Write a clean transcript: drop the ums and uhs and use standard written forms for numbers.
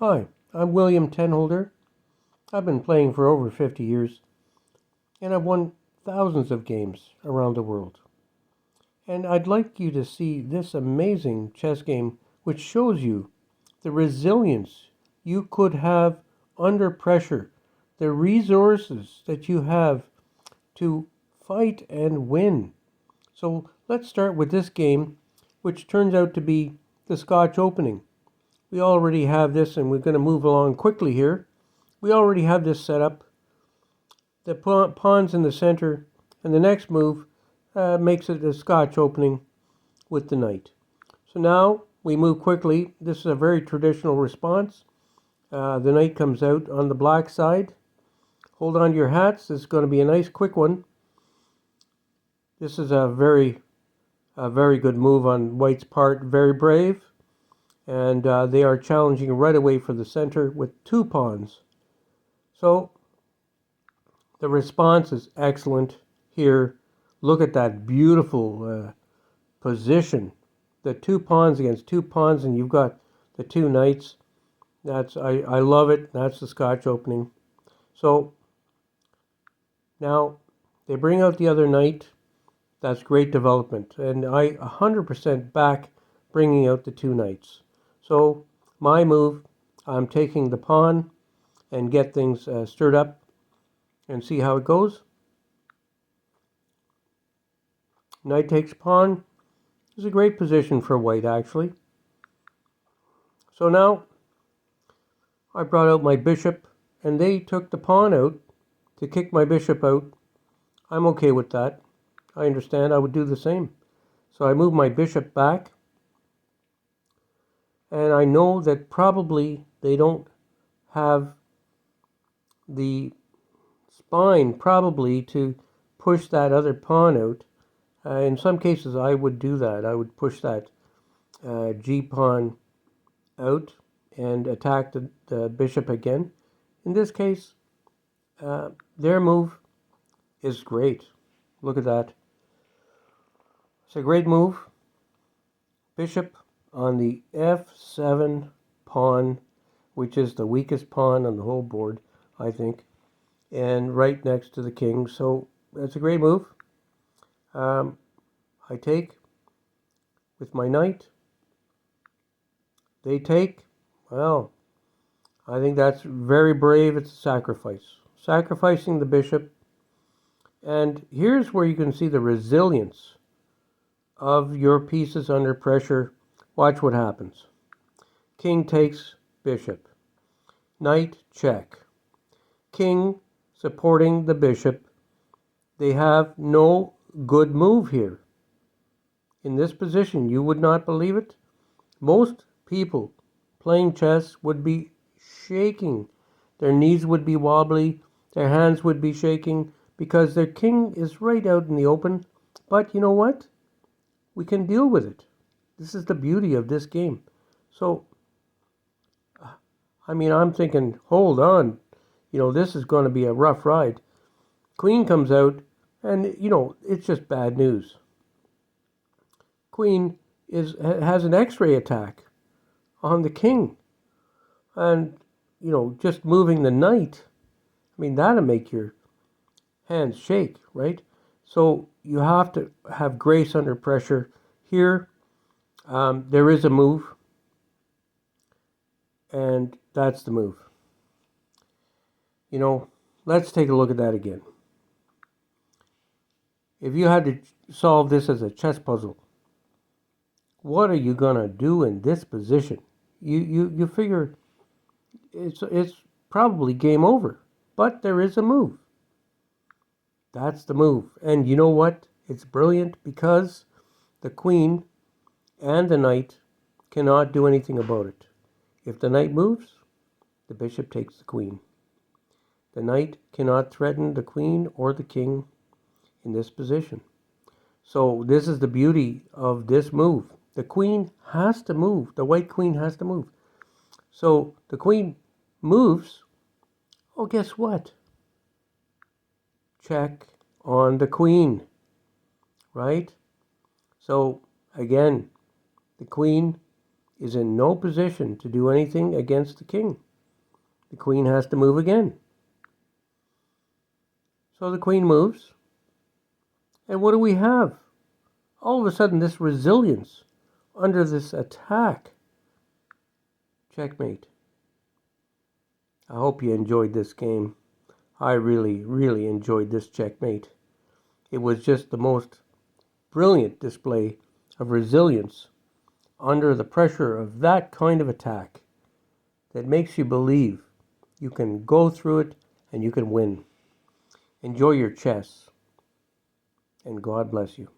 Hi, I'm William Tenholder. I've been playing for over 50 years, and I've won thousands of games around the world. And I'd like you to see this amazing chess game which shows you the resilience you could have under pressure, the resources that you have to fight and win. So let's start with this game, which turns out to be the Scotch opening. We already have this, and we're going to move along quickly here. We already have this set up. The pawn's in the center, and the next move makes it a Scotch opening with the knight. So now we move quickly. This is a very traditional response. The knight comes out on the black side. Hold on to your hats. This is going to be a nice quick one. This is a very good move on white's part. Very brave. And they are challenging right away for the center with two pawns. So the response is excellent here. Look at that beautiful position. The two pawns against two pawns, and you've got the two knights. I love it. That's the Scotch opening. So now they bring out the other knight. That's great development, and I 100% back bringing out the two knights. So my move, I'm taking the pawn and get things stirred up and see how it goes. Knight takes pawn. It's a great position for white, actually. So now I brought out my bishop, and they took the pawn out to kick my bishop out. I'm okay with that. I understand. I would do the same. So I move my bishop back. And I know that probably they don't have the spine probably to push that other pawn out. In some cases, I would do that. I would push that G pawn out and attack the bishop again. In this case, their move is great. Look at that. It's a great move. Bishop on the F7 pawn, which is the weakest pawn on the whole board, I think, and right next to the king. So that's a great move. I take with my knight. They take. Well, I think that's very brave. It's a sacrifice. Sacrificing the bishop. And here's where you can see the resilience of your pieces under pressure. Watch what happens. King takes bishop. Knight check. King supporting the bishop. They have no good move here. In this position, you would not believe it. Most people playing chess would be shaking. Their knees would be wobbly. Their hands would be shaking because their king is right out in the open. But you know what? We can deal with it. This is the beauty of this game. So, I'm thinking, hold on. This is going to be a rough ride. Queen comes out, and, it's just bad news. Queen has an X-ray attack on the king. And, just moving the knight, that'll make your hands shake, right? So you have to have grace under pressure. Here, there is a move, and that's the move. Let's take a look at that again. If you had to solve this as a chess puzzle, what are you gonna do in this position? You figure it's probably game over, but there is a move. That's the move, and you know what? It's brilliant because the queen and the knight cannot do anything about it. If the knight moves, the bishop takes the queen. The knight cannot threaten the queen or the king in this position. So this is the beauty of this move. The queen has to move. The white queen has to move. So the queen moves. Oh, guess what? Check on the queen, right? So again, the queen is in no position to do anything against the king. The queen has to move again. So the queen moves. And what do we have? All of a sudden, this resilience under this attack. Checkmate. I hope you enjoyed this game. I really, really enjoyed this checkmate. It was just the most brilliant display of resilience under the pressure of that kind of attack that makes you believe you can go through it and you can win. Enjoy your chess, and God bless you.